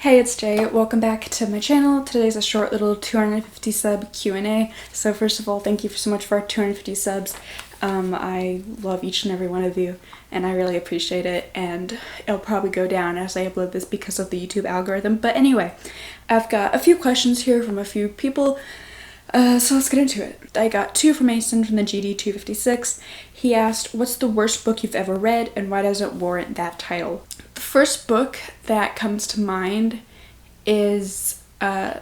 Hey, it's Jay. Welcome back to my channel. Today's a short little 250 sub Q&A. So first of all, thank you so much for our 250 subs. I love each and every one of you and I really appreciate it, and it'll probably go down as I upload this because of the YouTube algorithm. But anyway, I've got a few questions here from a few people. So let's get into it. I got two from Mason from the GD256. He asked, what's the worst book you've ever read and why does it warrant that title? The first book that comes to mind is The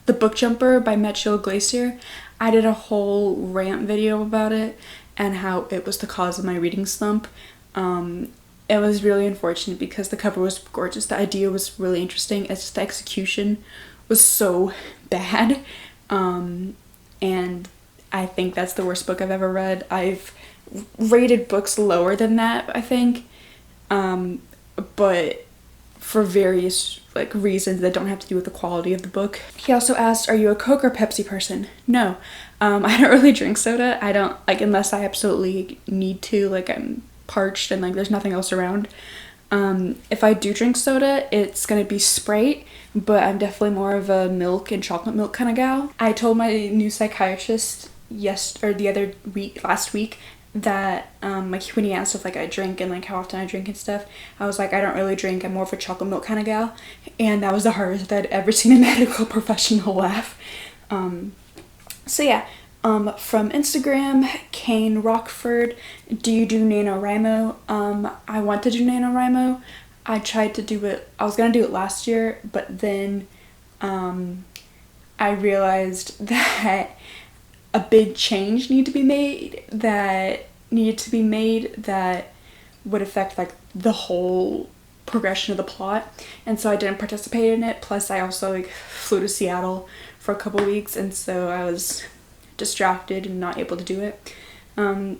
Book Jumper by Metchiel Glacier. I did a whole rant video about it and how it was the cause of my reading slump. It was really unfortunate because the cover was gorgeous, the idea was really interesting, it's just the execution was so bad, and I think that's the worst book I've ever read. I've rated books lower than that, I think, but for various reasons that don't have to do with the quality of the book. He also asked, are you a Coke or Pepsi person? No. I don't really drink soda. I don't, unless I absolutely need to, I'm parched and there's nothing else around. If I do drink soda, it's gonna be Sprite, but I'm definitely more of a milk and chocolate milk kind of gal. I told my new psychiatrist last week that when he asked if I drink and how often I drink and stuff, I was like, I don't really drink, I'm more of a chocolate milk kind of gal, and that was the hardest that I'd ever seen a medical professional laugh. So yeah, from Instagram, Kane Rockford, do you do NaNoWriMo? I want to do NaNoWriMo. I tried to do it, I was gonna do it last year, but then I realized that a big change needed to be made that would affect the whole progression of the plot, and so I didn't participate in it. Plus I also flew to Seattle for a couple weeks, and so I was distracted and not able to do it.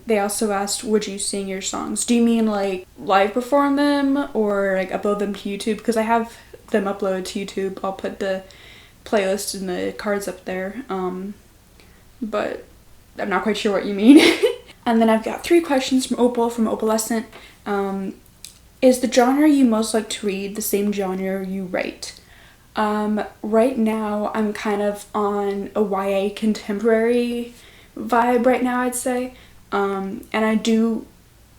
They also asked, would you sing your songs? Do you mean live perform them or upload them to YouTube? Because I have them uploaded to YouTube. I'll put the playlist and the cards up there, but I'm not quite sure what you mean. And then I've got three questions from Opal from Opalescent. Is the genre you most like to read the same genre you write? Right now I'm kind of on a YA contemporary vibe right now, I'd say. And I do,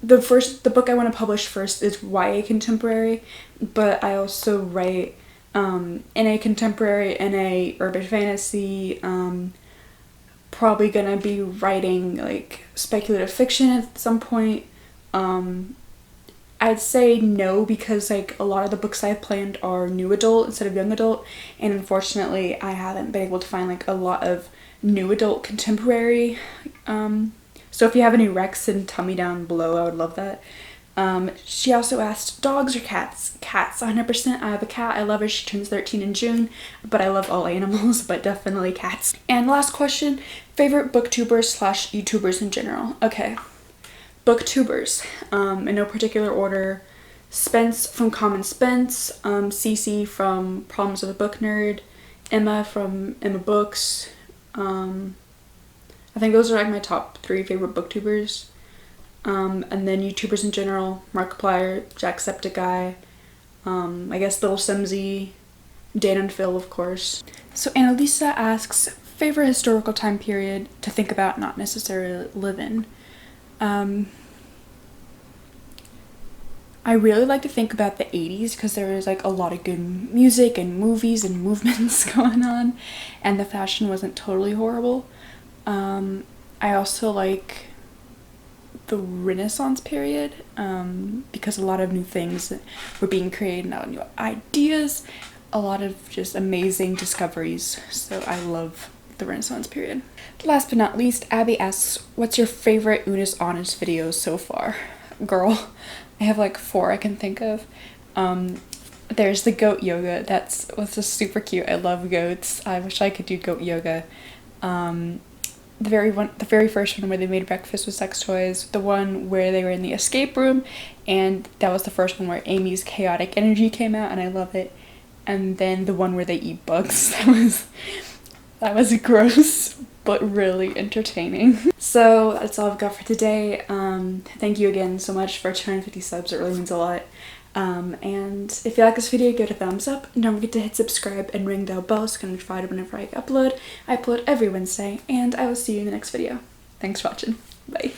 the book I want to publish first is YA contemporary, but I also write NA contemporary, NA urban fantasy, probably gonna be writing speculative fiction at some point. I'd say no because a lot of the books I've planned are new adult instead of young adult, and unfortunately I haven't been able to find a lot of new adult contemporary. So if you have any recs, then tell me down below, I would love that. She also asked, dogs or cats? Cats, 100%. I have a cat, I love her, she turns 13 in June, but I love all animals, but definitely cats. And last question, favorite booktubers / YouTubers in general. Okay, booktubers, in no particular order. Spence from Common Spence, Cece from Problems of a Book Nerd, Emma from Emma Books. I think those are my top 3 favorite booktubers. And then YouTubers in general, Markiplier, Jacksepticeye, I guess Little Simsy, Dan and Phil, of course. So Annalisa asks, favorite historical time period to think about, not necessarily live in. I really like to think about the 80s because there was a lot of good music and movies and movements going on, and the fashion wasn't totally horrible. I also like the Renaissance period, because a lot of new things were being created, a lot of new ideas, a lot of just amazing discoveries, so I love the Renaissance period. Last but not least, Abby asks, what's your favorite Unis Honest video so far? Girl, I have 4 I can think of. There's the goat yoga, that's just super cute. I love goats. I wish I could do goat yoga. The very first one where they made breakfast with sex toys, the one where they were in the escape room, and that was the first one where Amy's chaotic energy came out, and I love it. And then the one where they eat bugs, that was gross, but really entertaining. So that's all I've got for today. Thank you again so much for 250 subs, it really means a lot. And if you like this video, give it a thumbs up, and don't forget to hit subscribe and ring the bell so you can be notified whenever I upload. I upload every Wednesday, and I will see you in the next video. Thanks for watching. Bye.